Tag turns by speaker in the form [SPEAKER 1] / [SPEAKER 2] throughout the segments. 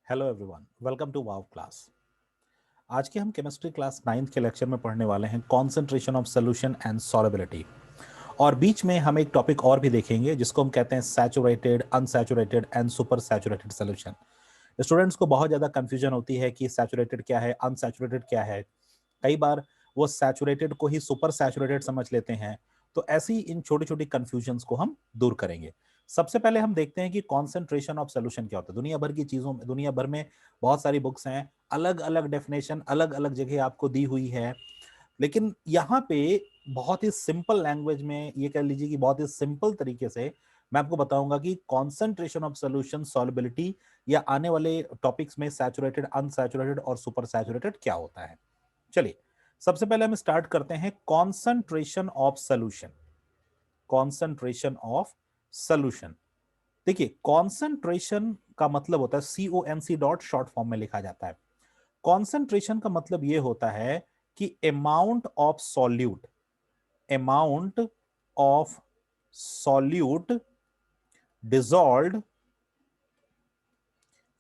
[SPEAKER 1] Hello everyone, welcome to wow class. आज के हम केमिस्ट्री क्लास 9th के लेक्चर में पढ़ने वाले हैं concentration of solution and solubility. और बीच में हम एक टॉपिक और भी देखेंगे जिसको हम कहते हैं saturated, unsaturated and super saturated solution. Students को बहुत ज़्यादा कंफ्यूजन होती है कि सैचुरेटेड क्या है, अनसैचुरेटेड क्या है। कई बार वो सैचुरेटेड को ही सुपर सैचुरेटेड समझ लेते हैं। तो ऐसी इन छोटी छोटी कंफ्यूजन्स को हम दूर करेंगे। सबसे पहले हम देखते हैं कि कॉन्सेंट्रेशन ऑफ सोल्यूशन क्या होता है। दुनिया भर की चीजों में, दुनिया भर में बहुत सारी बुक्स हैं, अलग अलग डेफिनेशन अलग अलग जगह आपको दी हुई है। लेकिन यहाँ पे बहुत ही सिंपल लैंग्वेज में, ये कह लीजिए कि बहुत ही सिंपल तरीके से मैं आपको बताऊंगा कि कॉन्सेंट्रेशन ऑफ सोल्यूशन, सॉल्युबिलिटी या आने वाले टॉपिक्स में सैचुरेटेड, अनसैचुरेटेड और सुपर सैचुरेटेड क्या होता है। चलिए, सबसे पहले हम स्टार्ट करते हैं concentration of solution. Concentration of solution, देखिए कॉन्सेंट्रेशन का मतलब होता है CONC डॉट शॉर्ट फॉर्म में लिखा जाता है। कॉन्सेंट्रेशन का मतलब यह होता है कि amount of solute, amount of solute dissolved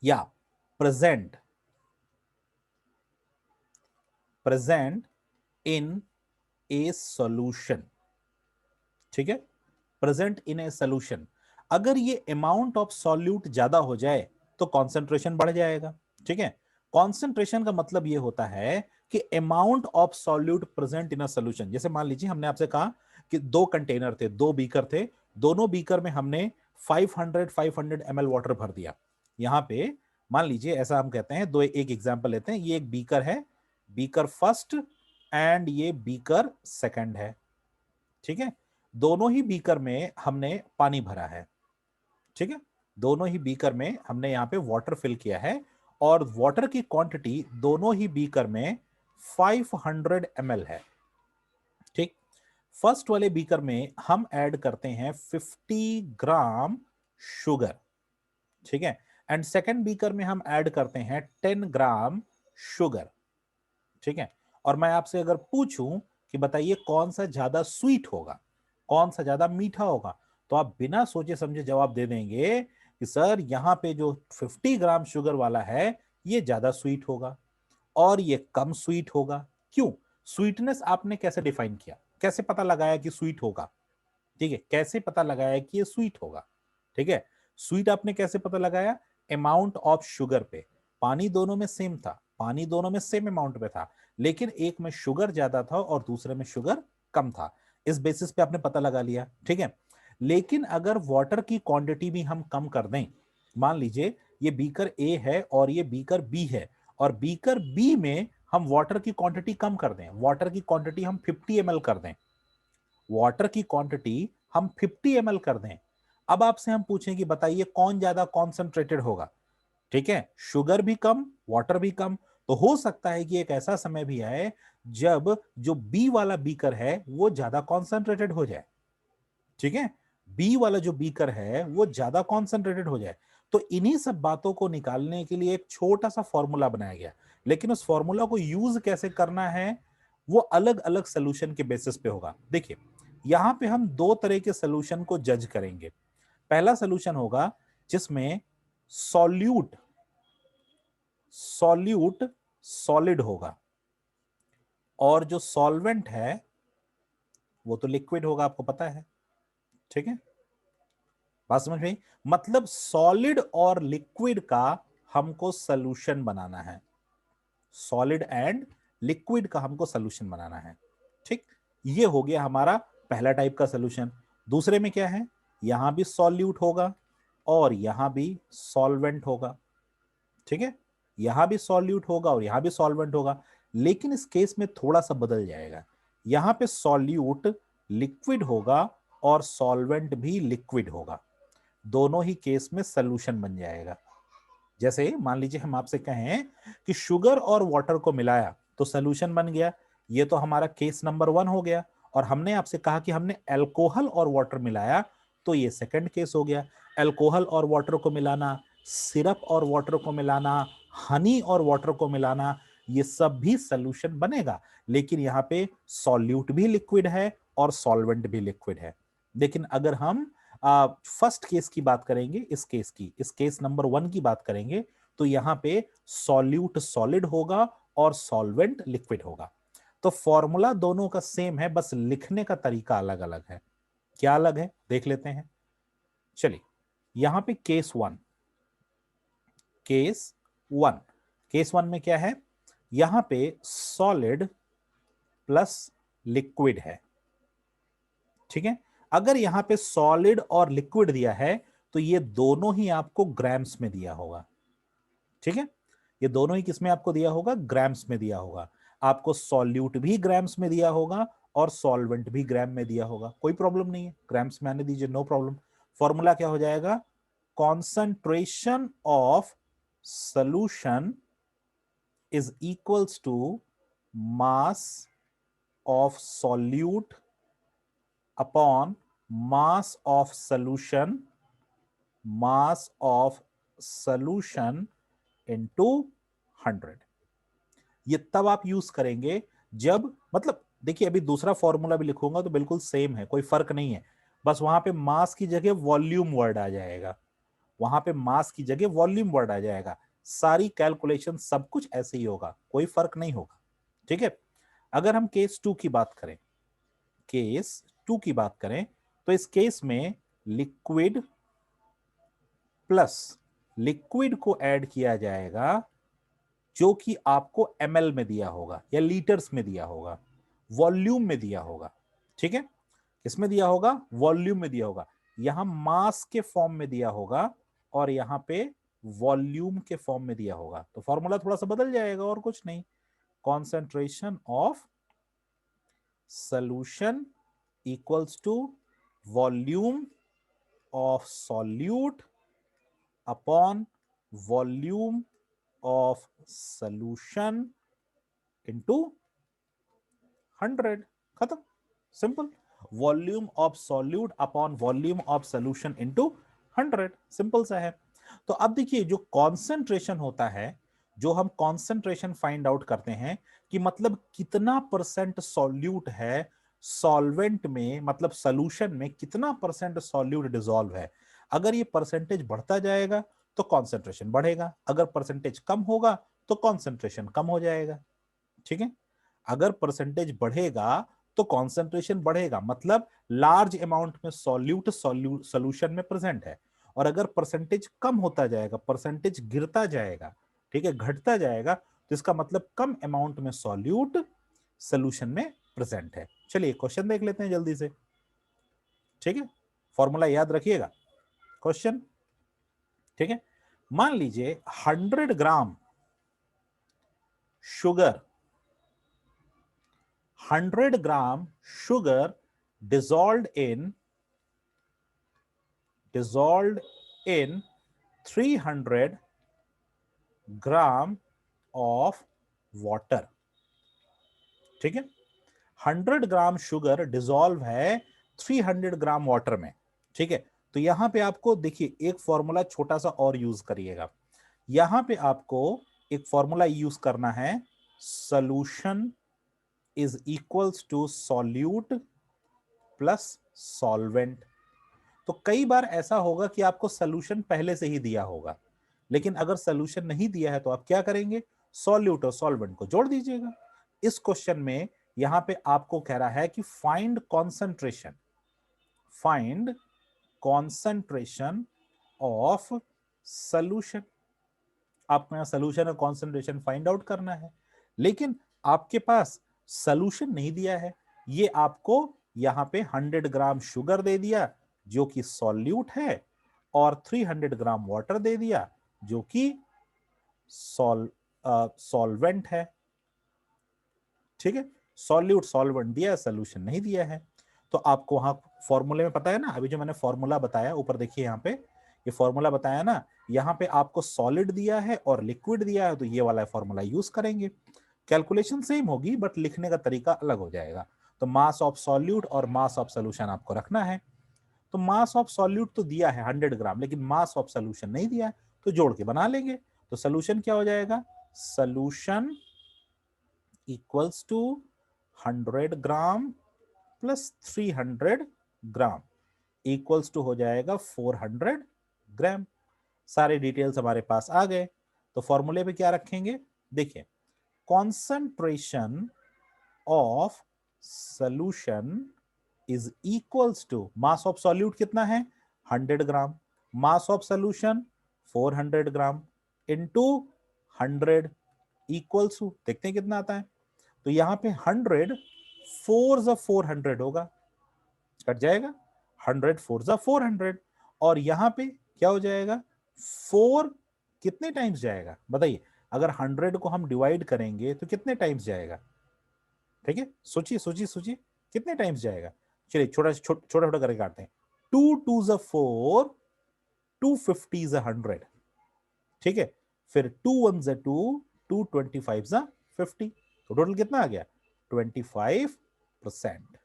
[SPEAKER 1] या present present in a solution. ठीक है, प्रेजेंट इन ए सॉल्यूशन। अगर ये अमाउंट ऑफ सॉल्यूट ज्यादा हो जाए तो कॉन्सेंट्रेशन बढ़ जाएगा। ठीक है, कॉन्सेंट्रेशन का मतलब ये होता है कि amount of solute present in a solution. जैसे मान लीजिए हमने आपसे कहा कि दो कंटेनर थे, दो बीकर थे, दोनों बीकर में हमने 500 ml वाटर भर दिया। यहां पे मान लीजिए ऐसा हम कहते हैं, दो एक एग्जांपल लेते हैं। ये एक बीकर है, बीकर फर्स्ट, एंड ये बीकर सेकंड है। ठीक है, दोनों ही बीकर में हमने पानी भरा है। ठीक है, दोनों ही बीकर में हमने यहां पे वाटर फिल किया है और वाटर की क्वांटिटी दोनों ही बीकर में 500 ml है। ठीक, फर्स्ट वाले बीकर में हम ऐड करते हैं 50 ग्राम शुगर। ठीक है, एंड सेकेंड बीकर में हम ऐड करते हैं 10 ग्राम शुगर। ठीक है, और मैं आपसे अगर पूछूं कि बताइए कौन सा ज्यादा स्वीट होगा, कौन सा ज्यादा मीठा होगा, तो आप बिना सोचे समझे जवाब दे देंगे कि सर यहां पे जो 50 ग्राम शुगर वाला है ये ज्यादा स्वीट होगा और ये कम स्वीट होगा। क्यों? स्वीटनेस आपने कैसे डिफाइन किया, कैसे पता लगाया कि स्वीट होगा? ठीक है, कैसे पता लगाया कि ये स्वीट होगा? ठीक है, स्वीट आपने कैसे पता लगाया? अमाउंट ऑफ शुगर पे। पानी दोनों में सेम था, पानी दोनों में सेम अमाउंट पे था, लेकिन एक में शुगर ज्यादा था और दूसरे में शुगर कम था। इस बेसिस पे आपने पता लगा लिया। ठीक है, लेकिन अगर वाटर की क्वांटिटी भी हम कम कर दें, मान लीजिए ये बीकर ए है और ये बीकर बी है, और बीकर बी में हम वाटर की क्वांटिटी कम कर दें, वाटर की क्वांटिटी हम 50 ml कर दें, वाटर की क्वांटिटी हम 50 ml कर दें। अब आपसे हम पूछें कि बताइए कौन ज्यादा कॉन्सेंट्रेटेड होगा? ठीक है, शुगर भी कम, वाटर भी कम। तो हो सकता है कि एक ऐसा समय भी आए जब जो बी वाला बीकर है वो ज्यादा कॉन्सेंट्रेटेड हो जाए। ठीक है, बी वाला जो बीकर है वो ज्यादा कॉन्सेंट्रेटेड हो जाए। तो इन्हीं सब बातों को निकालने के लिए एक छोटा सा फॉर्मूला बनाया गया, लेकिन उस फॉर्मूला को यूज कैसे करना है वो अलग अलग सोल्यूशन के बेसिस पे होगा। देखिए, यहां पे हम दो तरह के सोल्यूशन को जज करेंगे। पहला सोल्यूशन होगा जिसमें सॉल्यूट सॉल्यूट सॉलिड होगा और जो सॉल्वेंट है वो तो लिक्विड होगा, आपको पता है। ठीक है, बात समझ में आई? मतलब सॉलिड और लिक्विड का हमको सोल्यूशन बनाना है, सॉलिड एंड लिक्विड का हमको सोल्यूशन बनाना है। ठीक, ये हो गया हमारा पहला टाइप का सोल्यूशन। दूसरे में क्या है? यहां भी सॉल्यूट होगा और यहां भी सॉल्वेंट होगा। ठीक है, यहां भी सॉल्यूट होगा और यहां भी सॉल्वेंट होगा, लेकिन इस केस में थोड़ा सा बदल जाएगा। यहां पे सॉल्यूट लिक्विड होगा और सॉल्वेंट भी लिक्विड होगा। दोनों ही केस में सोल्यूशन बन जाएगा। जैसे मान लीजिए हम आपसे कहें कि शुगर और वाटर को मिलाया तो सोल्यूशन बन गया, ये तो हमारा केस नंबर 1 हो गया। और हमने आपसे कहा कि हमने अल्कोहल और वाटर मिलाया तो ये सेकंड केस हो गया। अल्कोहल और वाटर को मिलाना, सिरप और वाटर को मिलाना, हनी और वाटर को मिलाना, ये सब भी सोल्यूशन बनेगा। लेकिन यहां पे सॉल्यूट भी लिक्विड है और सॉल्वेंट भी लिक्विड है। लेकिन अगर हम फर्स्ट केस की बात करेंगे, इस केस नंबर 1 की बात करेंगे, तो यहां पे सॉल्यूट सॉलिड होगा और सॉल्वेंट लिक्विड होगा। तो फॉर्मूला दोनों का सेम है, बस लिखने का तरीका अलग अलग है। क्या अलग है देख लेते हैं। चलिए यहां पे case one, case one, case one में क्या है, यहां पे सॉलिड प्लस लिक्विड है। ठीक है, अगर यहां पे सॉलिड और लिक्विड दिया है तो ये दोनों ही आपको ग्राम्स में दिया होगा। ठीक है, ये दोनों ही किसमें आपको दिया होगा, ग्राम्स में दिया होगा। आपको सॉल्यूट भी ग्राम्स में दिया होगा और सॉल्वेंट भी ग्राम में दिया होगा, कोई प्रॉब्लम नहीं है, ग्राम्स में आने दीजिए, नो प्रॉब्लम। फॉर्मूला क्या हो जाएगा, concentration of solution is equals to mass of solute upon mass of solution, mass of solution into 100। ये तब आप यूज करेंगे जब, मतलब देखिए अभी दूसरा फॉर्मूला भी लिखूंगा तो बिल्कुल सेम है, कोई फर्क नहीं है, बस वहां पे मास की जगह वॉल्यूम वर्ड आ जाएगा, वहां पे मास की जगह वॉल्यूम वर्ड आ जाएगा। सारी कैलकुलेशन सब कुछ ऐसे ही होगा, कोई फर्क नहीं होगा। ठीक है, अगर हम केस टू की बात करें, केस टू की बात करें तो इस केस में लिक्विड प्लस लिक्विड को ऐड किया जाएगा जो कि आपको एमएल में दिया होगा या लीटर्स में दिया होगा, वॉल्यूम में दिया होगा। ठीक है, किसमें दिया होगा, वॉल्यूम में दिया होगा। यहां मास के फॉर्म में दिया होगा और यहां पे वॉल्यूम के फॉर्म में दिया होगा, तो फॉर्मूला थोड़ा सा बदल जाएगा और कुछ नहीं। Concentration of solution equals to volume of solute upon volume of solution into 100, खत्म, simple. Volume of solute upon volume of solution into 100, simple सा है। तो अब देखिए जो कॉन्सेंट्रेशन होता है, जो हम कॉन्सेंट्रेशन फाइंड आउट करते हैं कि मतलब कितना परसेंट सॉल्यूट है सॉल्वेंट में, मतलब सॉल्यूशन में कितना परसेंट सॉल्यूट डिसॉल्व है। अगर ये परसेंटेज बढ़ता जाएगा तो कॉन्सेंट्रेशन बढ़ेगा, अगर परसेंटेज कम होगा तो कॉन्सेंट्रेशन कम हो जाएगा। ठीक है, अगर परसेंटेज बढ़ेगा तो कॉन्सेंट्रेशन बढ़ेगा, मतलब लार्ज अमाउंट में सॉल्यूट सॉल्यूशन में प्रेजेंट है। और अगर परसेंटेज कम होता जाएगा, परसेंटेज गिरता जाएगा, ठीक है, घटता जाएगा, तो इसका मतलब कम अमाउंट में सॉल्यूट सॉल्यूशन में प्रेजेंट है। चलिए क्वेश्चन देख लेते हैं जल्दी से। ठीक है, फॉर्मूला याद रखिएगा, क्वेश्चन। ठीक है, मान लीजिए 100 gram sugar, 100 gram sugar dissolved in 300 gram of water. ठीक है, 100 ग्राम शुगर डिसॉल्व है 300 ग्राम वाटर में। ठीक है, तो यहां पे आपको देखिए एक फॉर्मूला छोटा सा और यूज करिएगा। यहां पे आपको एक फॉर्मूला यूज करना है, solution is equals to solute plus solvent. तो कई बार ऐसा होगा कि आपको सॉल्यूशन पहले से ही दिया होगा, लेकिन अगर सॉल्यूशन नहीं दिया है तो आप क्या करेंगे, सॉल्यूट और सॉल्वेंट को जोड़ दीजिएगा। इस क्वेश्चन में यहां पे आपको कह रहा है कि find concentration, find concentration of solution. आपको यहां सॉल्यूशन और कॉन्सेंट्रेशन फाइंड आउट करना है, लेकिन आपके पास सॉल्यूशन नहीं दिया है। ये आपको यहां पे 100 ग्राम शुगर दे दिया जो कि सॉल्यूट है, और 300 ग्राम वाटर दे दिया जो कि सॉल्वेंट है। ठीक है, सॉल्यूट सॉल्वेंट दिया, सॉल्यूशन नहीं दिया है। तो आपको वहां फॉर्मूले में पता है ना, अभी जो मैंने फॉर्मूला बताया ऊपर देखिए, यहाँ पे ये फॉर्मूला बताया ना, यहाँ पे आपको सॉलिड दिया है और लिक्विड दिया है, तो ये वाला फॉर्मूला यूज करेंगे। कैलकुलेशन सेम होगी बट लिखने का तरीका अलग हो जाएगा। तो मास ऑफ सॉल्यूट और मास ऑफ सोल्यूशन आपको रखना है। तो मास ऑफ सॉल्यूट तो दिया है 100 ग्राम, लेकिन मास ऑफ सोल्यूशन नहीं दिया है, तो जोड़ के बना लेंगे। तो सोल्यूशन क्या हो जाएगा, solution equals to 100 gram plus 300 gram equals to हो जाएगा 400 ग्राम। सारे डिटेल्स हमारे पास आ गए। तो फॉर्मूले पे क्या रखेंगे, देखिए concentration of solution is equals to mass of solute कितना है 100 gram, mass of solution 400 gram into 100 equals to, देखते हैं कितना आता है। तो यहां पे 100 4 जा 400 होगा, कट जाएगा 100 4 जा 400, और यहां पे क्या हो जाएगा 4 कितने टाइम्स जाएगा बताइए, अगर 100 को हम डिवाइड करेंगे तो कितने टाइम्स जाएगा, ठीक है सोचिए सोचिए सोचिए कितने टाइम्स जाएगा। चलिए छोटा छोटा करके काटते हैं, 2 2 जा 4, 250 जा 100, ठीक है, फिर 2 1 जा 2, 2 25 जा 50, तो टोटल कितना आ गया 25%,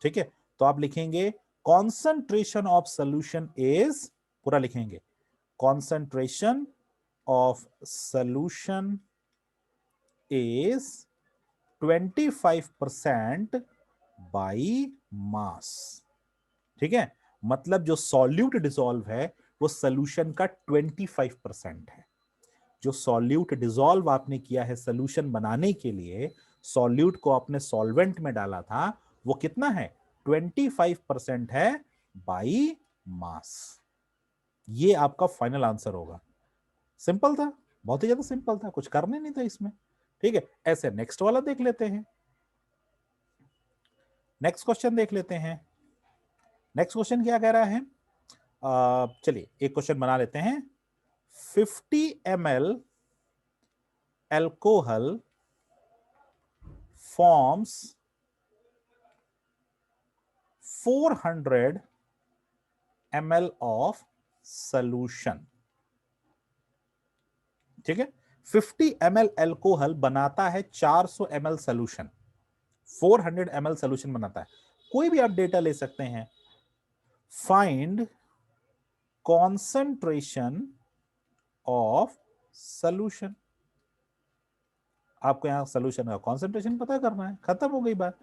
[SPEAKER 1] ठीक है। तो आप लिखेंगे कॉन्सेंट्रेशन ऑफ सोल्यूशन इज, पूरा लिखेंगे concentration of solution is 25% by mass, ठीक है, मतलब जो सॉल्यूट डिसॉल्व है वो सोल्यूशन का 25% है। जो सॉल्यूट डिसॉल्व आपने किया है सोल्यूशन बनाने के लिए, सॉल्यूट को आपने सॉल्वेंट में डाला था, वो कितना है 25% है बाई मास। ये आपका फाइनल आंसर होगा। सिंपल था, बहुत ही ज्यादा सिंपल था, कुछ करने नहीं था इसमें, ठीक है। ऐसे नेक्स्ट वाला देख लेते हैं, नेक्स्ट क्वेश्चन देख लेते हैं। नेक्स्ट क्वेश्चन क्या कह रहा है, चलिए एक क्वेश्चन बना लेते हैं। 50 ml alcohol forms 400 ml of solution, ठीक है। 50 ml अल्कोहल बनाता है 400 ml सोल्यूशन, 400 ml सोल्यूशन बनाता है। कोई भी आप डेटा ले सकते हैं। फाइंड कॉन्सेंट्रेशन ऑफ सोल्यूशन, आपको यहां सोल्यूशन का कॉन्सेंट्रेशन पता करना है, खत्म हो गई बात।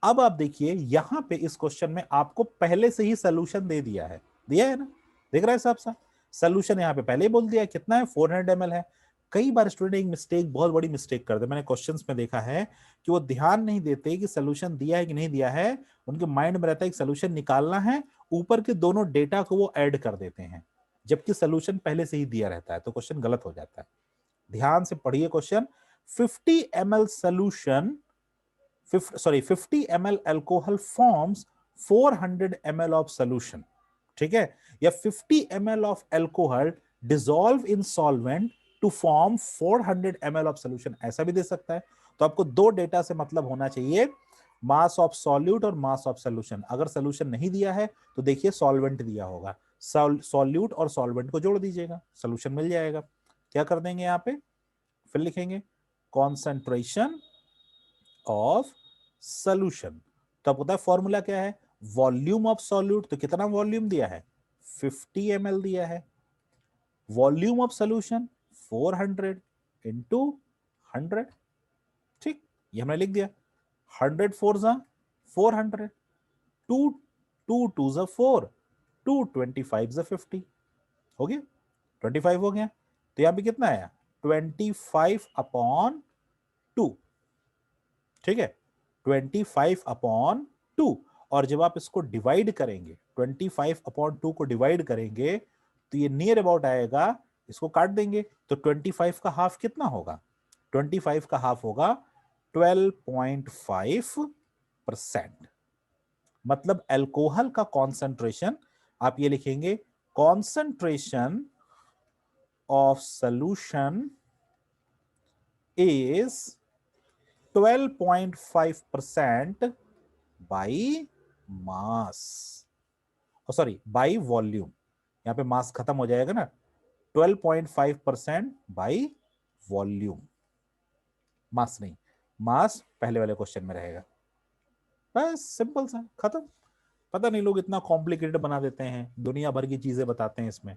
[SPEAKER 1] अब आप देखिए यहां पे इस क्वेश्चन में आपको पहले से ही सोल्यूशन दे दिया है, दिया है ना, देख रहा है साहब साहब, सोल्यूशन यहां पे पहले ही बोल दिया कितना है 400 ml है। कई बार स्टूडेंट एक मिस्टेक, बहुत बड़ी मिस्टेक करते, मैंने क्वेश्चंस में देखा है कि वो ध्यान नहीं देते कि सोल्यूशन दिया है कि नहीं दिया है, उनके माइंड में रहता है कि सोल्यूशन निकालना है, ऊपर के दोनों डेटा को वो ऐड कर देते हैं, जबकि सोल्यूशन पहले से ही दिया रहता है, तो क्वेश्चन गलत हो जाता है। ध्यान से पढ़िए question, 50 ml solution 50 ml alcohol forms 400 ml of solution, ठीक है, या 50 ml of alcohol dissolve in solvent to form 400 ml of solution, ऐसा भी दे सकता है। तो आपको दो डेटा से मतलब होना चाहिए, मास ऑफ सॉल्यूट और मास ऑफ सोल्यूशन। अगर सोल्यूशन नहीं दिया है तो देखिए सॉल्वेंट दिया होगा, सॉल्यूट और सॉल्वेंट को जोड़ दीजिएगा, सोल्यूशन मिल जाएगा। क्या कर देंगे यहां पे, फिर लिखेंगे कॉन्सेंट्रेशन ऑफ सोल्यूशन, तो आपको पता है फॉर्मूला क्या है, वॉल्यूम ऑफ सॉल्यूट, तो कितना वॉल्यूम दिया है 50 ml दिया है, वॉल्यूम ऑफ सोल्यूशन 400 इंटू 100, ठीक, ये हमने लिख दिया। 100 4 जा 400, 2 2 2 जा 4, 2 25 जा 50, हो गया 25 हो गया। तो यहां पे कितना आया 25 अपॉन 2, ठीक है, 25 अपॉन 2, और जब आप इसको डिवाइड करेंगे 25 अपॉन 2 को डिवाइड करेंगे तो ये नियर अबाउट आएगा, इसको काट देंगे तो 25 का हाफ कितना होगा, 25 का हाफ होगा 12.5%। मतलब अल्कोहल का कॉन्सेंट्रेशन आप ये लिखेंगे concentration of solution is 12.5% by mass, sorry by volume, यहां पे मास खत्म हो जाएगा ना, 12.5% बाई वॉल्यूम, मास नहीं, मास पहले वाले क्वेश्चन में रहेगा। बस सिंपल सा, खत्म। पता नहीं लोग इतना कॉम्प्लिकेटेड बना देते हैं, दुनिया भर की चीजें बताते हैं इसमें,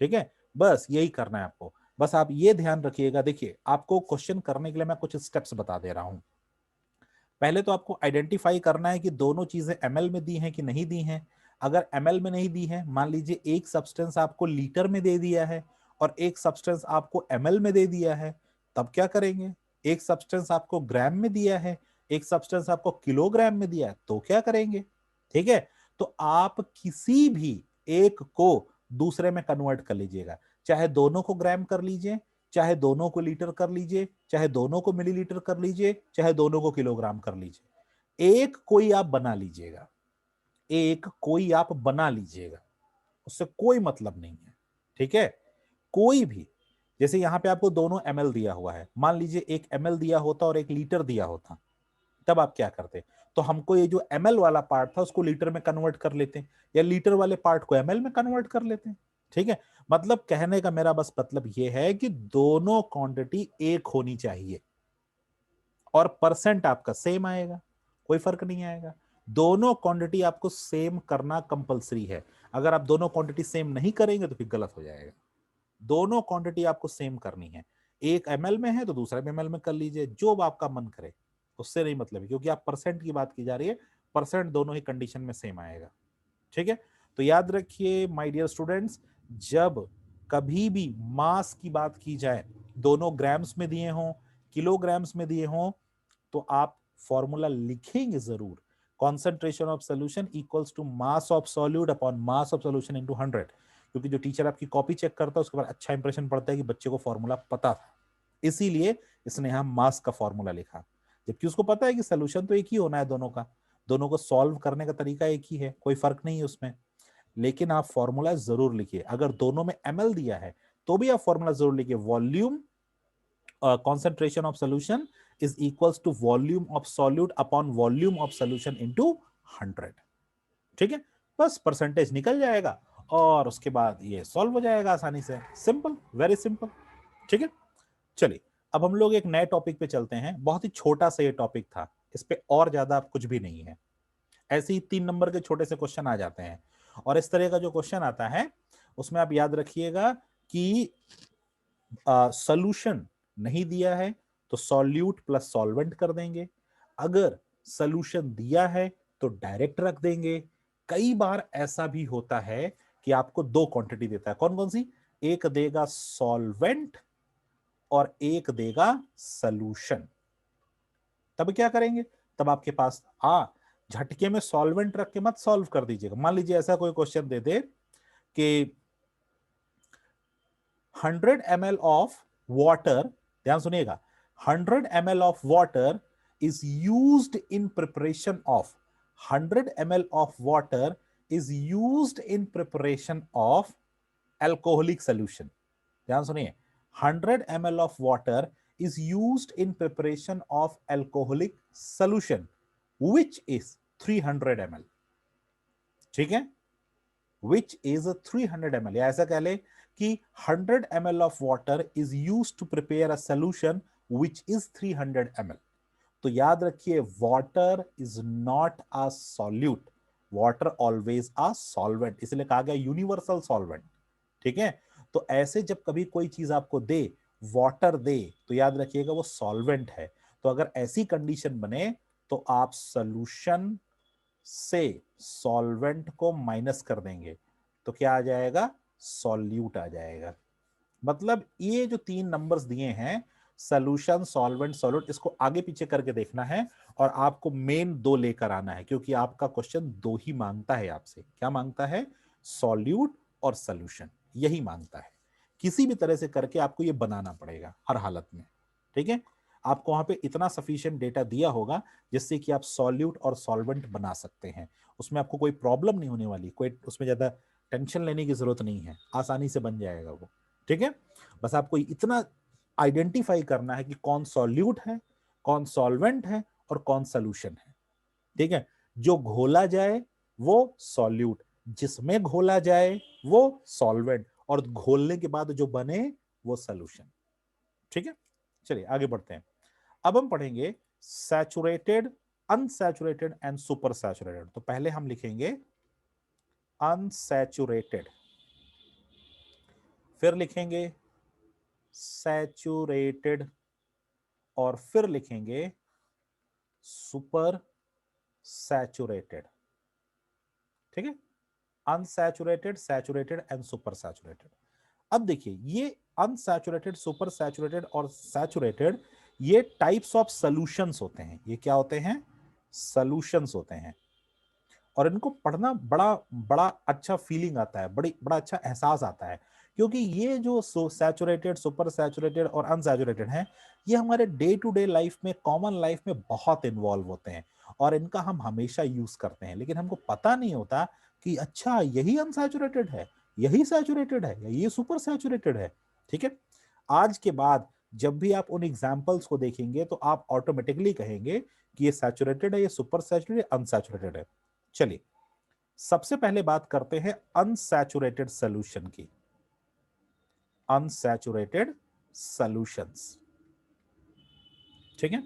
[SPEAKER 1] ठीक है, बस यही करना है आपको। बस आप ये ध्यान रखिएगा, देखिए आपको क्वेश्चन करने के लिए मैं कुछ स्टेप्स बता दे रहा हूं। पहले तो आपको आइडेंटिफाई करना है कि दोनों चीजें एमएल में दी हैं कि नहीं दी हैं। अगर एमएल में नहीं दी है, मान लीजिए एक सब्सटेंस आपको लीटर में दे दिया है और एक सब्सटेंस आपको ml में दे दिया है, तब क्या करेंगे? एक सब्सटेंस आपको ग्राम में दिया है, एक सब्सटेंस आपको किलोग्राम में दिया है, तो क्या करेंगे? ठीक है, तो आप किसी भी एक को दूसरे में कन्वर्ट कर लीजिएगा, चाहे दोनों को ग्राम कर लीजिए, चाहे दोनों को लीटर कर लीजिए, चाहे दोनों को मिलीलीटर कर लीजिए, चाहे दोनों को किलोग्राम कर लीजिए, एक कोई आप बना लीजिएगा, एक कोई आप बना लीजिएगा, उससे कोई मतलब नहीं है। ठीक है, कोई भी, जैसे यहां पे आपको दोनों ml दिया हुआ है, मान लीजिए एक ml दिया होता और एक लीटर दिया होता, तब आप क्या करते? तो हमको ये जो ml वाला पार्ट था उसको लीटर में कन्वर्ट कर लेते, या लीटर वाले पार्ट को ml में कन्वर्ट कर लेते। ठीक है, मतलब कहने का मेरा बस मतलब ये है कि दोनों क्वांटिटी एक होनी चाहिए और परसेंट आपका सेम आएगा, कोई फर्क नहीं आएगा। दोनों क्वांटिटी आपको सेम करना कंपलसरी है, अगर आप दोनों क्वांटिटी सेम नहीं करेंगे तो फिर गलत हो जाएगा। दोनों क्वांटिटी आपको सेम करनी है, एक ml में है तो दूसरा भी ml में कर लीजिए, जो आपका मन करे, उससे नहीं मतलब है, क्योंकि आप परसेंट की बात की जा रही है, परसेंट दोनों ही कंडीशन में सेम आएगा। ठीक है, तो याद रखिए माय डियर स्टूडेंट्स, जब कभी भी मास की बात की जाए, दोनों ग्राम्स में दिए हों, किलोग्राम्स में दिए हों, तो आप फॉर्मूला लिखेंगे जरूर, concentration of solution equals to mass of solute upon mass of solution into 100, क्योंकि जो टीचर आपकी कॉपी चेक करता है उसके बाद अच्छा इंप्रेशन पड़ता है कि बच्चे को फॉर्मूला पता था, इसीलिए इसने यहां मास का फॉर्मूला लिखा, जबकि उसको पता है कि सोल्यूशन तो एक ही होना है दोनों का, दोनों को सॉल्व करने का तरीका एक ही है, कोई फर्क नहीं है उसमें, लेकिन आप फॉर्मूला जरूर लिखिए। अगर दोनों में ml दिया है तो भी आप फॉर्मूला जरूर लिखिए, volume concentration of solution is equals to volume of solute upon volume of solution into 100। ठीक है, बस परसेंटेज निकल जाएगा और उसके बाद ये सॉल्व हो जाएगा आसानी से, सिंपल, वेरी सिंपल। ठीक है, चलिए अब हम लोग एक नए टॉपिक पे चलते हैं, बहुत ही छोटा सा ये टॉपिक था, इस पे और ज्यादा कुछ भी नहीं है, ऐसे ही 3 नंबर के छोटे से क्वेश्चन आ जाते हैं, और इस तरह का जो क्वेश्चन आता है उसमें आप याद रखिएगा कि सोल्यूशन नहीं दिया है तो सॉल्यूट प्लस सॉल्वेंट कर देंगे, अगर सोल्यूशन दिया है तो डायरेक्ट रख देंगे। कई बार ऐसा भी होता है कि आपको दो क्वांटिटी देता है, कौन कौन सी? एक देगा सॉल्वेंट और एक देगा सोल्यूशन, तब क्या करेंगे? तब आपके पास झटके में सॉल्वेंट रख के मत सॉल्व कर दीजिएगा। मान लीजिए ऐसा कोई क्वेश्चन दे दे कि 100 ml ऑफ वाटर, ध्यान सुनिएगा, 100 ml of water is used in preparation of, 100 ml of water is used in preparation of alcoholic solution. ध्यान सुनिए, 100 ml of water is used in preparation of alcoholic solution which is 300 ml। ठीक है, which is a 300 ml, या ऐसा कह ले कि 100 ml of water is used to prepare a solution which is 300 ml। तो याद रखिए water is not a solute, water always a solvent, इसलिए कहा गया यूनिवर्सल सॉल्वेंट। ठीक है, तो ऐसे जब कभी कोई चीज आपको दे, वाटर दे, तो याद रखिएगा वो सॉल्वेंट है, तो अगर ऐसी कंडीशन बने तो आप सोल्यूशन से सॉल्वेंट को माइनस कर देंगे, तो क्या आ जाएगा? सॉल्यूट आ जाएगा। मतलब ये जो 3 नंबर्स दिए हैं, सोल्यूशन, सॉल्वेंट, सॉल्यूट, इसको आगे पीछे करके देखना है और आपको मेन दो लेकर आना है, क्योंकि आपका क्वेश्चन दो ही मांगता है आपसे। क्या मांगता है? सॉल्यूट और सोल्यूशन, यही मांगता है। किसी भी तरह से करके आपको ये बनाना पड़ेगा हर हालत में। ठीक है, आपको वहां पे इतना सफिशिएंट डेटा दिया होगा जिससे कि आप सॉल्यूट और सॉल्वेंट बना सकते हैं, उसमें आपको कोई प्रॉब्लम नहीं होने वाली, कोई उसमें ज्यादा टेंशन लेने की जरूरत नहीं है, आसानी से बन जाएगा वो। ठीक है, बस आपको इतना आइडेंटिफाई करना है कि कौन सॉल्यूट है, कौन सॉल्वेंट है और कौन सोल्यूशन है। ठीक है, जो घोला जाए वो सॉल्यूट, जिसमें घोला जाए वो सॉल्वेंट, और घोलने के बाद जो बने वो सोल्यूशन। ठीक है, चलिए आगे बढ़ते हैं। अब हम पढ़ेंगे saturated, unsaturated and super saturated. तो पहले हम लिखेंगे अनसैचुरेटेड, फिर लिखेंगे सैचुरेटेड और फिर लिखेंगे सुपर सैचुरेटेड। ठीक है, unsaturated, saturated and super saturated. अब देखिए ये अनसैचुरेटेड, सुपर सैचुरेटेड और सैचुरेटेड, ये टाइप्स ऑफ सॉल्यूशंस होते हैं। ये क्या होते हैं? सॉल्यूशंस होते हैं। और इनको पढ़ना बड़ा बड़ा अच्छा फीलिंग आता है, बड़ा अच्छा एहसास आता है, क्योंकि ये जो सैचुरेटेड, सुपर सैचुरेटेड और अनसैचुरेटेड हैं, ये हमारे डे टू डे लाइफ में, कॉमन लाइफ में बहुत इन्वॉल्व होते हैं और इनका हम हमेशा यूज करते हैं, लेकिन हमको पता नहीं होता कि अच्छा यही अनसैचुरेटेड है, यही सैचुरेटेड है, या ये सुपर सैचुरेटेड है। ठीक है, आज के बाद जब भी आप उन एग्जाम्पल्स को देखेंगे तो आप ऑटोमेटिकली कहेंगे कि ये सैचुरेटेड है, ये सुपर सैचुरेटेड, अनसैचुरेटेड है। चलिए सबसे पहले बात करते हैं अनसैचुरेटेड सॉल्यूशन की। अनसैचुरेटेड सॉल्यूशंस, ठीक है।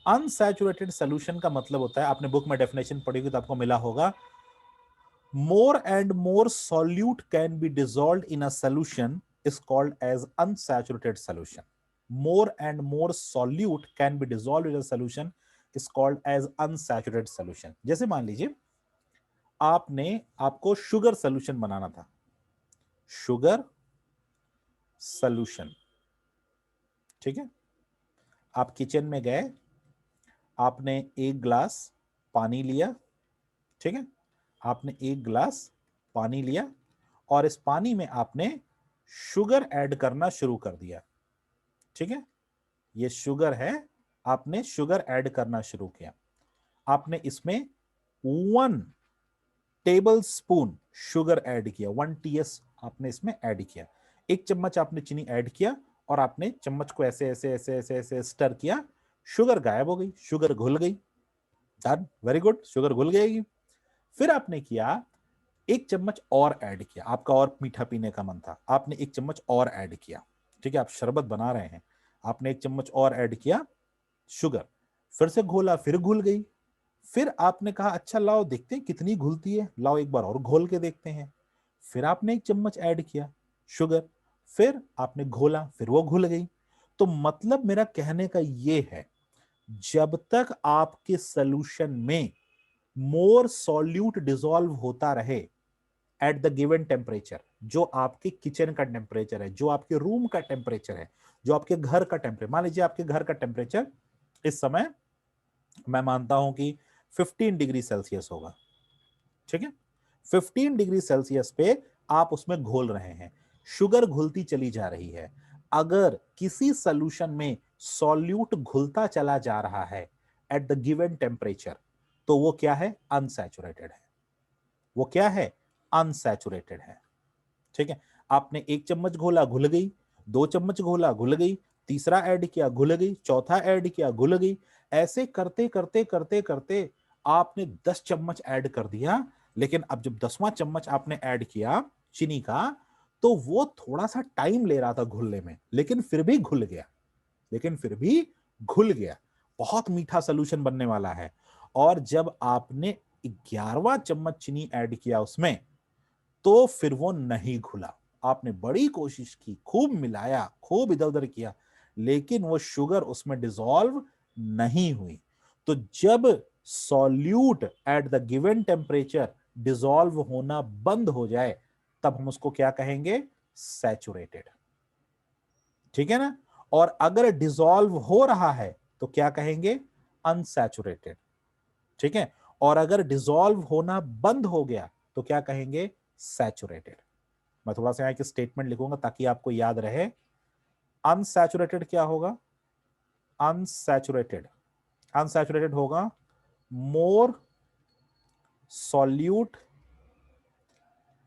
[SPEAKER 1] अनसैचुरेटेड सॉल्यूशन का मतलब होता है, आपने बुक में डेफिनेशन पढ़ी होगी तो आपको मिला होगा, more and more solute can be dissolved in a solution is called as unsaturated solution. More and more solute can be dissolved in a solution is called as unsaturated solution. जैसे मान लीजिए आपको शुगर सॉल्यूशन बनाना था, sugar solution, ठीक है। आप kitchen में गए, आपने एक ग्लास पानी लिया, ठीक है, आपने एक ग्लास पानी लिया और इस पानी में आपने शुगर ऐड करना शुरू कर दिया, ठीक है। ये शुगर है, आपने शुगर ऐड करना शुरू किया, आपने इसमें 1 टेबल स्पून शुगर ऐड किया, 1 TS आपने इसमें ऐड किया, 1 चम्मच आपने चीनी ऐड किया और आपने चम्मच को ऐसे ऐसे ऐसे ऐसे ऐसे स्टर किया, शुगर गायब हो गई, शुगर घुल गई। डन, वेरी गुड, शुगर घुल गई। फिर आपने किया, 1 चम्मच और ऐड किया, आपका और मीठा पीने का मन था, आपने 1 चम्मच और ऐड किया, ठीक है, आप शरबत बना रहे हैं, आपने 1 चम्मच और ऐड किया शुगर, फिर से घोला, फिर घुल गई। फिर आपने कहा अच्छा लाओ देखते हैं कितनी घुलती है, लाओ एक बार और घोल के देखते हैं। फिर आपने 1 चम्मच ऐड किया शुगर, फिर आपने घोला, फिर वो घुल गई। तो मतलब मेरा कहने का ये है, जब तक आपके सॉल्यूशन में मोर सॉल्यूट डिसॉल्व होता रहे एट द गिवन टेम्परेचर, जो आपके किचन का टेम्परेचर है, जो आपके रूम का टेम्परेचर है, जो आपके घर का टेम्परेचर, मान लीजिए आपके घर का टेम्परेचर इस समय मैं मानता हूं कि 15 डिग्री सेल्सियस होगा, ठीक है। 15 डिग्री सेल्सियस पे आप उसमें घोल रहे हैं, शुगर घुलती चली जा रही है। अगर किसी सॉल्यूशन में सॉल्यूट घुलता चला जा रहा है एट द गिवन टेम्परेचर, तो वो क्या है? अनसैचुरेटेड है। वो क्या है? अनसैचुरेटेड है, ठीक है। आपने 1 चम्मच घोला, घुल गई, 2 चम्मच घोला, घुल गई, तीसरा ऐड किया, घुल गई, चौथा ऐड किया, घुल गई। ऐसे करते करते करते करते आपने 10 चम्मच ऐड कर दिया, लेकिन अब जब 10वां चम्मच आपने ऐड किया चीनी का, तो वो थोड़ा सा टाइम ले रहा था घुलने में, लेकिन फिर भी घुल गया, लेकिन फिर भी घुल गया। बहुत मीठा सोल्यूशन बनने वाला है। और जब आपने 11वां चम्मच चीनी ऐड किया उसमें, तो फिर वो नहीं घुला। आपने बड़ी कोशिश की, खूब मिलाया, खूब इधर उधर किया, लेकिन वो शुगर उसमें डिसॉल्व नहीं हुई। तो जब solute eight the given temperature dissolve होना बंद हो जाए, तब हम उसको क्या कहेंगे? सैचुरेटेड, ठीक है ना। और अगर डिसॉल्व हो रहा है तो क्या कहेंगे? अनसैचुरेटेड, ठीक है। और अगर डिसॉल्व होना बंद हो गया तो क्या कहेंगे? सैचुरेटेड। मैं थोड़ा सा यहाँ एक स्टेटमेंट लिखूंगा ताकि आपको याद रहे। अनसैचुरेटेड क्या होगा? अनसैचुरेटेड, अनसैचुरेटेड होगा मोर solute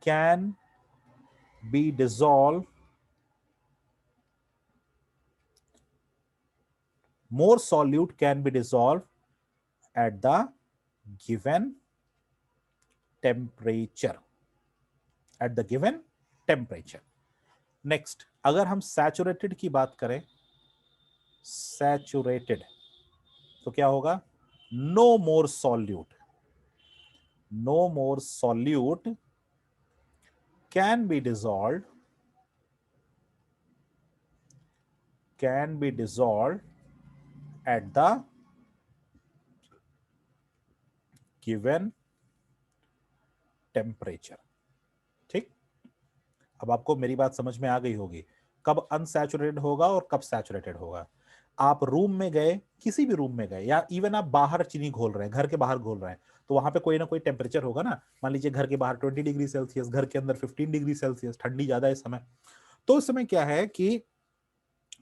[SPEAKER 1] can be dissolve, more solute can be dissolved at the given temperature, at the given temperature. Next, अगर हम सैचुरेटेड की बात करें, सैचुरेटेड तो क्या होगा? No more solute, no more solute can be dissolve, can be dissolve at the given temperature, ठीक। अब आपको मेरी बात समझ में आ गई होगी, कब अनसैचुरेटेड होगा और कब सैचुरेटेड होगा। आप रूम में गए, किसी भी रूम में गए, या इवन आप बाहर चीनी घोल रहे हैं, घर के बाहर घोल रहे हैं, तो वहां पे कोई ना कोई टेम्परेचर होगा ना। मान लीजिए घर के बाहर 20 डिग्री सेल्सियस, घर के अंदर 15 डिग्री सेल्सियस, ठंडी ज्यादा है इस समय। तो उस समय क्या है कि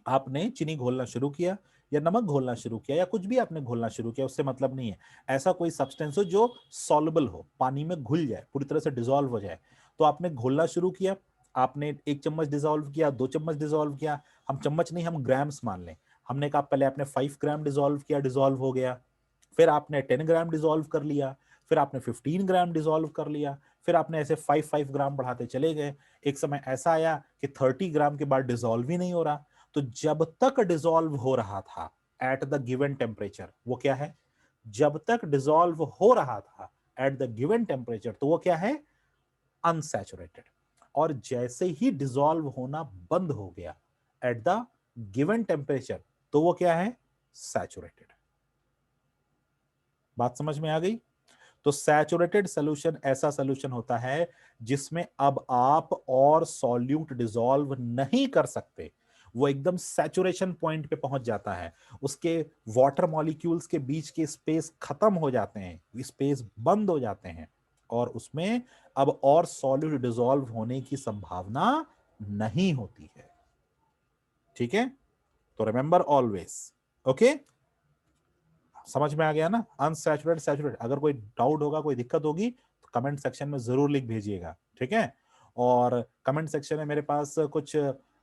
[SPEAKER 1] आपने चीनी घोलना शुरू किया या नमक घोलना शुरू किया या कुछ भी आपने घोलना शुरू किया, उससे मतलब नहीं है। ऐसा कोई सब्सटेंस हो जो सॉल्युबल हो, पानी में घुल जाए, पूरी तरह से डिसॉल्व हो जाए, तो आपने घोलना शुरू किया। आपने 1 चम्मच डिसॉल्व किया, 2 चम्मच डिसॉल्व किया, हम चम्मच नहीं हम ग्राम्स मान लें। हमने कहा पहले आपने 5 ग्राम डिसॉल्व किया, डिसॉल्व हो गया। फिर आपने 10 ग्राम डिसॉल्व कर लिया, फिर आपने 15 ग्राम डिसॉल्व कर लिया, फिर आपने ऐसे 5 ग्राम बढ़ाते चले गए। एक समय ऐसा आया कि 30 ग्राम के बाद डिसॉल्व ही नहीं हो रहा। तो जब तक डिसॉल्व हो रहा था एट द गिवन टेम्परेचर, वो क्या है, जब तक डिसॉल्व हो रहा था एट द गिवन टेम्परेचर, तो वो क्या है, अनसैचुरेटेड। और जैसे ही डिसॉल्व होना बंद हो गया एट द गिवन टेम्परेचर, तो वो क्या है, सैचुरेटेड। बात समझ में आ गई। तो सैचुरेटेड सॉल्यूशन ऐसा सॉल्यूशन होता है जिसमें अब आप और सॉल्यूट डिसॉल्व नहीं कर सकते, वो एकदम सैचुरेशन पॉइंट पे पहुंच जाता है, उसके वाटर मॉलिक्यूल्स के बीच के स्पेस खत्म हो जाते हैं, स्पेस बंद हो जाते हैं, और उसमें अब और सॉल्यूट डिसॉल्व होने की संभावना नहीं होती है। ठीक है, तो रिमेंबर ऑलवेज। ओके, समझ में आ गया ना, अनसैचुरेटेड सैचुरेटेड। अगर कोई डाउट होगा, कोई दिक्कत होगी, तो कमेंट सेक्शन में जरूर लिख भेजिएगा, ठीक है। और कमेंट सेक्शन में मेरे पास कुछ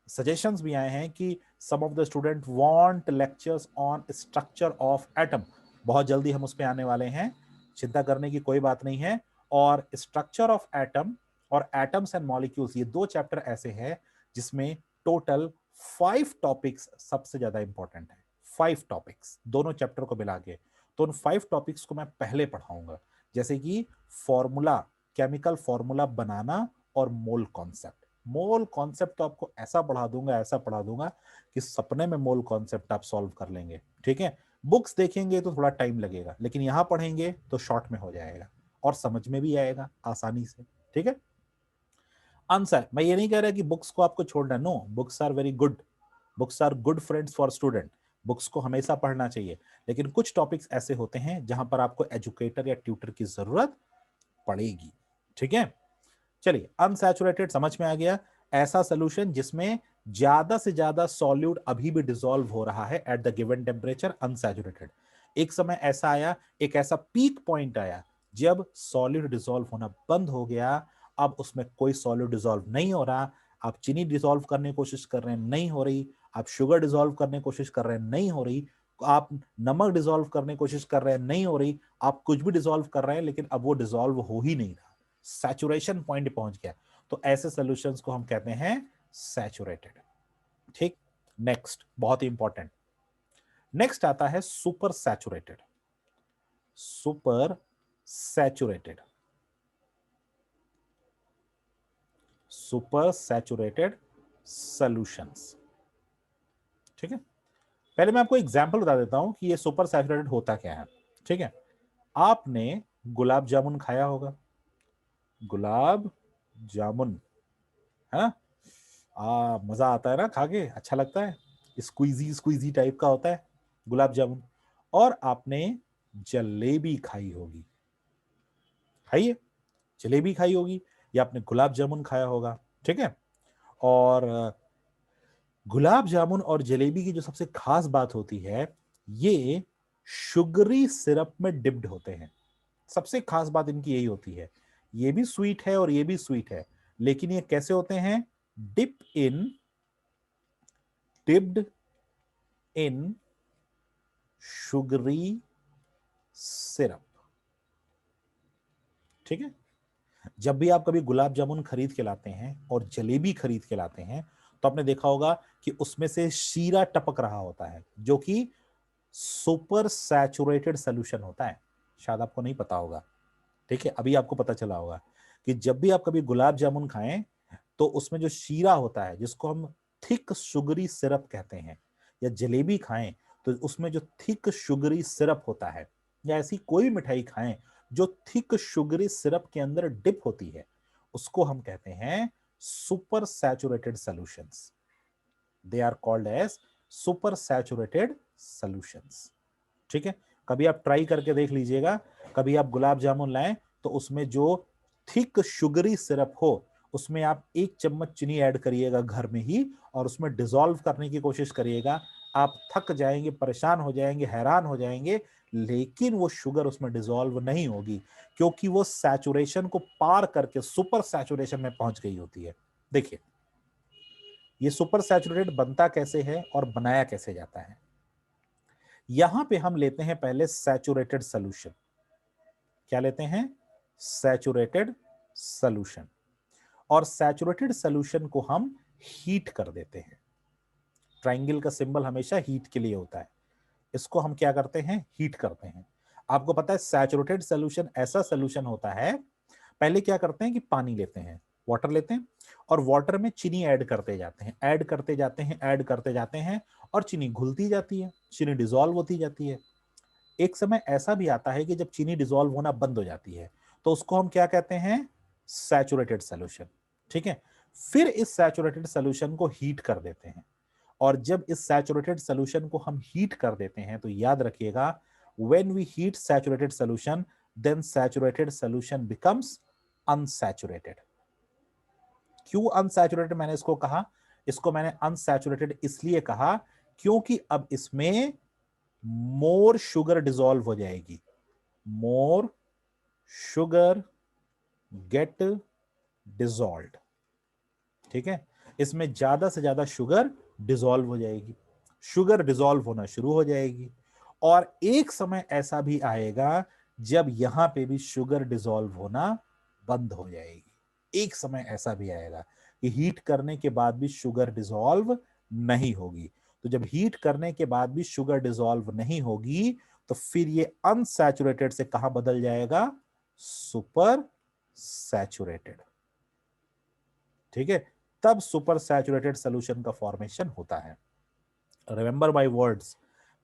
[SPEAKER 1] सजेशंस भी आए हैं कि some of the student want lectures on structure of atom. बहुत जल्दी हम उस पर आने वाले हैं, चिंता करने की कोई बात नहीं है। और स्ट्रक्चर ऑफ एटम और एटम्स एंड मॉलिक्यूल्स, ये 2 चैप्टर ऐसे हैं जिसमें टोटल 5 टॉपिक्स सबसे ज्यादा इंपॉर्टेंट है। 5 टॉपिक्स दोनों चैप्टर को मिला के। तो उन 5 टॉपिक्स को मैं पहले पढ़ाऊंगा, जैसे कि फॉर्मूला, केमिकल फॉर्मूला बनाना और मोल कॉन्सेप्ट। मोल कॉन्सेप्ट तो आपको ऐसा पढ़ा दूंगा, ऐसा पढ़ा दूंगा कि सपने में मोल कॉन्सेप्ट आप सॉल्व कर लेंगे, ठीक है। बुक्स देखेंगे तो थोड़ा टाइम लगेगा, लेकिन यहां पढ़ेंगे तो शॉर्ट में हो जाएगा और समझ में भी आएगा आसानी से, ठीक है। आंसर, मैं ये नहीं कह रहा कि बुक्स को आपको छोड़ना, no, books are very good, books are good friends for student, books को हमेशा पढ़ना चाहिए। लेकिन कुछ टॉपिक्स ऐसे होते हैं जहां पर आपको एजुकेटर या ट्यूटर की जरूरत पड़ेगी, ठीक है। चलिए, अनसैचुरेटेड समझ में आ गया, ऐसा सोल्यूशन जिसमें ज्यादा से ज्यादा सॉल्यूट अभी भी डिसॉल्व हो रहा है eight the given temperature, unsaturated. एक समय ऐसा आया, एक ऐसा पीक पॉइंट आया जब सॉल्यूट डिसॉल्व होना बंद हो गया। अब उसमें कोई सॉल्यूट डिसॉल्व नहीं हो रहा। आप चीनी डिसॉल्व करने की कोशिश कर रहे हैं, नहीं हो रही। आप शुगर डिसॉल्व करने की कोशिश कर रहे हैं, नहीं हो रही। आप नमक डिसॉल्व करने की कोशिश कर रहे हैं, नहीं हो रही। आप कुछ भी डिसॉल्व कर रहे हैं, लेकिन अब वो डिसॉल्व हो ही नहीं रहा, सैचुरेशन पॉइंट पहुंच गया। तो ऐसे सॉल्यूशंस को हम कहते हैं सैचुरेटेड, ठीक। नेक्स्ट, बहुत ही इंपॉर्टेंट, नेक्स्ट आता है super saturated. Super saturated, super saturated solutions, ठीक है। पहले मैं आपको एग्जांपल बता देता हूं कि ये सुपर सैचुरेटेड होता क्या है, ठीक है। आपने गुलाब जामुन खाया होगा, गुलाब जामुन, है ना। मजा आता है ना खा के, अच्छा लगता है, स्क्वीजी स्क्वीजी टाइप का होता है गुलाब जामुन। और आपने जलेबी खाई होगी, खाइए, जलेबी खाई होगी, या आपने गुलाब जामुन खाया होगा, ठीक है। और गुलाब जामुन और जलेबी की जो सबसे खास बात होती है, ये शुगरी सिरप में डिप्ड होते हैं। सबसे खास बात इनकी यही होती है, ये भी स्वीट है और ये भी स्वीट है, लेकिन ये कैसे होते हैं, डिप्ड इन शुगरी सिरप, ठीक है। जब भी आप कभी गुलाब जामुन खरीद के लाते हैं और जलेबी खरीद के लाते हैं, तो आपने देखा होगा कि उसमें से शीरा टपक रहा होता है, जो कि सुपर सैचुरेटेड सोल्यूशन होता है। शायद आपको नहीं पता होगा, ठीक है, अभी आपको पता चला होगा कि जब भी आप कभी गुलाब जामुन खाएं, तो उसमें जो शीरा होता है, जिसको हम थिक शुगरी सिरप कहते हैं, या जलेबी खाएं तो उसमें जो थिक शुगरी सिरप होता है, या ऐसी कोई मिठाई खाएं जो थिक शुगरी सिरप के अंदर डिप होती है, उसको हम कहते हैं super saturated solutions, they are called as super saturated solutions. ठीक है, कभी आप ट्राई करके देख लीजिएगा, कभी आप गुलाब जामुन लाएं तो उसमें जो थिक शुगरी सिरप हो उसमें आप 1 चम्मच चीनी ऐड करिएगा घर में ही, और उसमें डिसॉल्व करने की कोशिश करिएगा। आप थक जाएंगे, परेशान हो जाएंगे, हैरान हो जाएंगे, लेकिन वो शुगर उसमें डिसॉल्व नहीं होगी, क्योंकि वो सैचुरेशन को पार करके सुपर सैचुरेशन में पहुंच गई होती है। देखिए, ये सुपर सैचुरेटेड बनता कैसे है और बनाया कैसे जाता है। यहां पे हम लेते हैं पहले सैचुरेटेड सॉल्यूशन। क्या लेते हैं? Saturated solution. और सैचुरेटेड सॉल्यूशन को हम हीट कर देते हैं। ट्रायंगल का सिंबल हमेशा हीट के लिए होता है। इसको हम क्या करते हैं? हीट करते हैं। आपको पता है सैचुरेटेड सॉल्यूशन ऐसा सॉल्यूशन होता है, पहले क्या करते हैं कि पानी लेते हैं, वाटर लेते हैं, और वाटर में चीनी ऐड करते जाते हैं, ऐड करते जाते हैं, ऐड करते जाते हैं, और चीनी घुलती जाती है, चीनी डिसॉल्व होती जाती है। एक समय ऐसा भी आता है कि जब चीनी डिसॉल्व होना बंद हो जाती है तो उसको हम क्या कहते हैं? Saturated solution. ठीक है, फिर इस सैचुरेटेड सॉल्यूशन को हीट कर देते हैं, और जब इस सैचुरेटेड सॉल्यूशन को हम हीट कर देते हैं तो याद रखिएगा, when we heat saturated solution then saturated solution becomes unsaturated. क्यों अनसैचुरेटेड मैंने इसको कहा? इसको मैंने अनसैचुरेटेड इसलिए कहा क्योंकि अब इसमें मोर शुगर डिसॉल्व हो जाएगी, मोर शुगर गेट डिसॉल्व्ड। ठीक है, इसमें ज्यादा से ज्यादा शुगर डिसॉल्व हो जाएगी, शुगर डिसॉल्व होना शुरू हो जाएगी, और एक समय ऐसा भी आएगा जब यहां पे भी शुगर डिसॉल्व होना बंद हो जाएगी। एक समय ऐसा भी आएगा कि हीट करने के बाद भी शुगर डिसॉल्व नहीं होगी। तो जब हीट करने के बाद भी शुगर डिसॉल्व नहीं होगी तो फिर ये अनसैचुरेटेड से कहां बदल जाएगा? Super saturated. ठीक है, तब सुपर सैचुरेटेड सॉल्यूशन का फॉर्मेशन होता है। रिमेंबर माय वर्ड्स,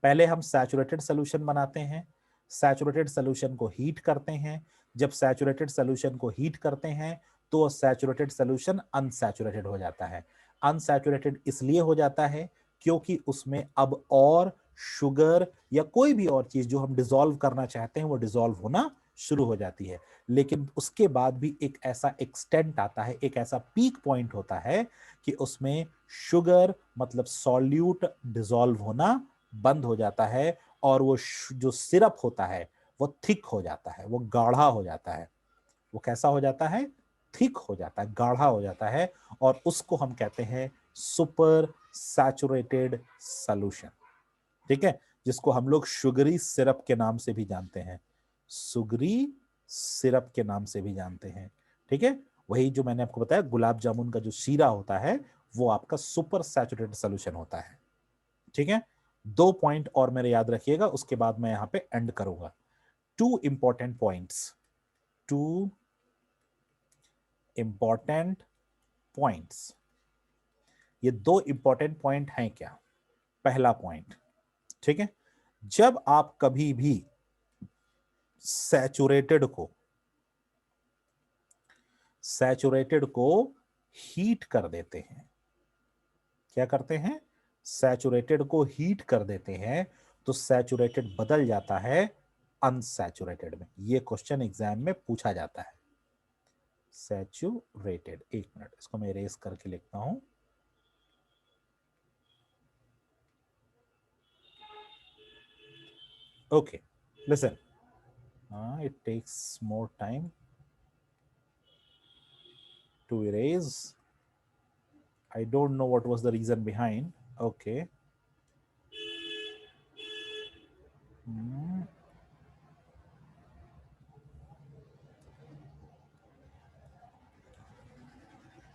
[SPEAKER 1] पहले हम सैचुरेटेड सॉल्यूशन बनाते हैं, सैचुरेटेड सॉल्यूशन को हीट करते हैं, जब सैचुरेटेड सॉल्यूशन को हीट करते हैं तो सैचुरेटेड सॉल्यूशन अनसैचुरेटेड हो जाता है। अनसैचुरेटेड इसलिए हो जाता है क्योंकि उसमें अब और शुगर या कोई भी और चीज जो हम डिसॉल्व करना चाहते हैं वो डिसॉल्व होना शुरू हो जाती है। लेकिन उसके बाद भी एक ऐसा एक्सटेंट आता है, एक ऐसा पीक पॉइंट होता है कि उसमें शुगर मतलब सॉल्यूट डिसॉल्व होना बंद हो जाता है, और वो जो सिरप होता है वो थिक हो जाता है, वो गाढ़ा हो जाता है। वो कैसा हो जाता है? थिक हो जाता है, गाढ़ा हो जाता है, और उसको हम कहते हैं सुपर सैचुरेटेड सॉल्यूशन। ठीक है, जिसको हम लोग शुगरी सिरप के नाम से भी जानते हैं, सुगरी सिरप के नाम से भी जानते हैं। ठीक है, वही जो मैंने आपको बताया गुलाब जामुन का जो शीरा होता है वो आपका सुपर सैचुरेटेड सॉल्यूशन होता है। ठीक है, 2 पॉइंट और मेरे याद रखिएगा, उसके बाद मैं यहां पे एंड करूंगा। 2 इंपॉर्टेंट पॉइंट्स, 2 इंपॉर्टेंट पॉइंट्स। ये 2 इंपॉर्टेंट पॉइंट हैं क्या? पहला पॉइंट, ठीक है, जब आप कभी भी सैचुरेटेड को हीट कर देते हैं, क्या करते हैं? सैचुरेटेड को हीट कर देते हैं तो सैचुरेटेड बदल जाता है अनसैचुरेटेड में। ये क्वेश्चन एग्जाम में पूछा जाता है। सैचुरेटेड, 1 मिनट इसको मैं इरेज करके लिखता हूं। Okay, listen, it takes more time to erase. I don't know what was the reason behind. Okay.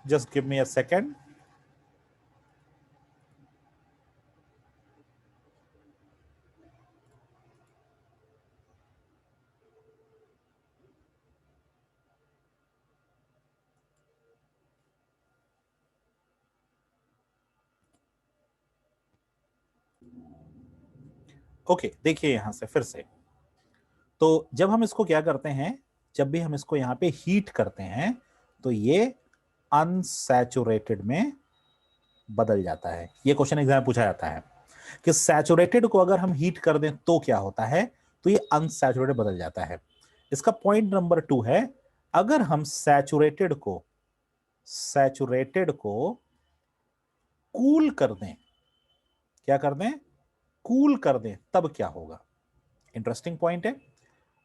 [SPEAKER 1] Just give me a second. Okay, देखिए यहां से फिर से, तो जब हम इसको क्या करते हैं, जब भी हम इसको यहां पे हीट करते हैं तो ये अनसैचुरेटेड में बदल जाता है। ये क्वेश्चन एग्जाम में पूछा जाता है कि सैचुरेटेड को अगर हम हीट कर दें तो क्या होता है, तो ये अनसैचुरेटेड बदल जाता है। इसका पॉइंट नंबर 2 है, अगर हम सैचुरेटेड को कूल कर दें, क्या कर दें, कूल कर दें, तब क्या होगा। इंटरेस्टिंग पॉइंट है।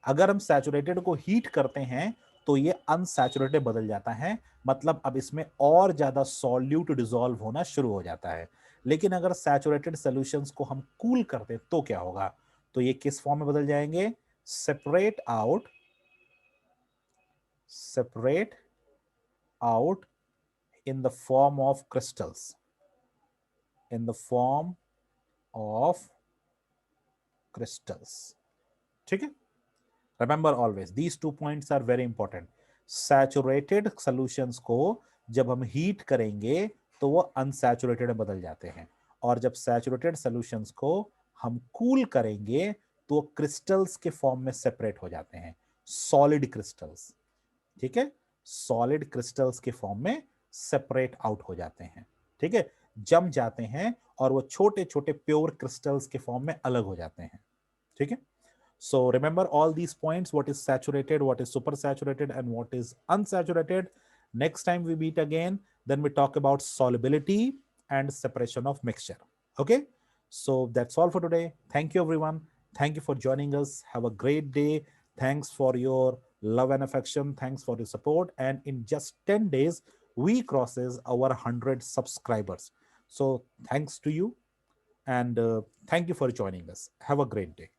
[SPEAKER 1] अगर हम सैचुरेटेड को हीट करते हैं तो ये अनसैचुरेटेड बदल जाता है, मतलब अब इसमें और ज्यादा सॉल्यूट डिसॉल्व होना शुरू हो जाता है। लेकिन अगर सैचुरेटेड सॉल्यूशंस को हम कूल कर दें तो क्या होगा, तो ये किस फॉर्म में बदल जाएंगे, separate out in the form of crystals, in the form of crystals। ठीक है, remember always these 2 points are very important। Saturated solutions को जब हम हीट करेंगे तो वो अनसैचुरेटेड में बदल जाते हैं, और जब सैचुरेटेड सॉल्यूशंस को हम कूल करेंगे तो क्रिस्टल्स के फॉर्म में सेपरेट हो जाते हैं, सॉलिड क्रिस्टल्स। ठीक है, सॉलिड क्रिस्टल्स के फॉर्म में सेपरेट आउट हो जाते हैं। ठीक है, जम जाते हैं और वो छोटे छोटे प्योर क्रिस्टल्स के फॉर्म में अलग हो जाते हैं। ठीक है, so remember all these points, what is saturated, what is supersaturated, and what is unsaturated. Next time we meet again, then we talk about solubility and separation of mixture. Okay, so that's all for today. Thank you everyone, thank you for joining us, have a great day. Thanks for your love and affection, thanks for your support, and in just 10 days we crosses our 100 subscribers. So thanks to you, and thank you for joining us. Have a great day.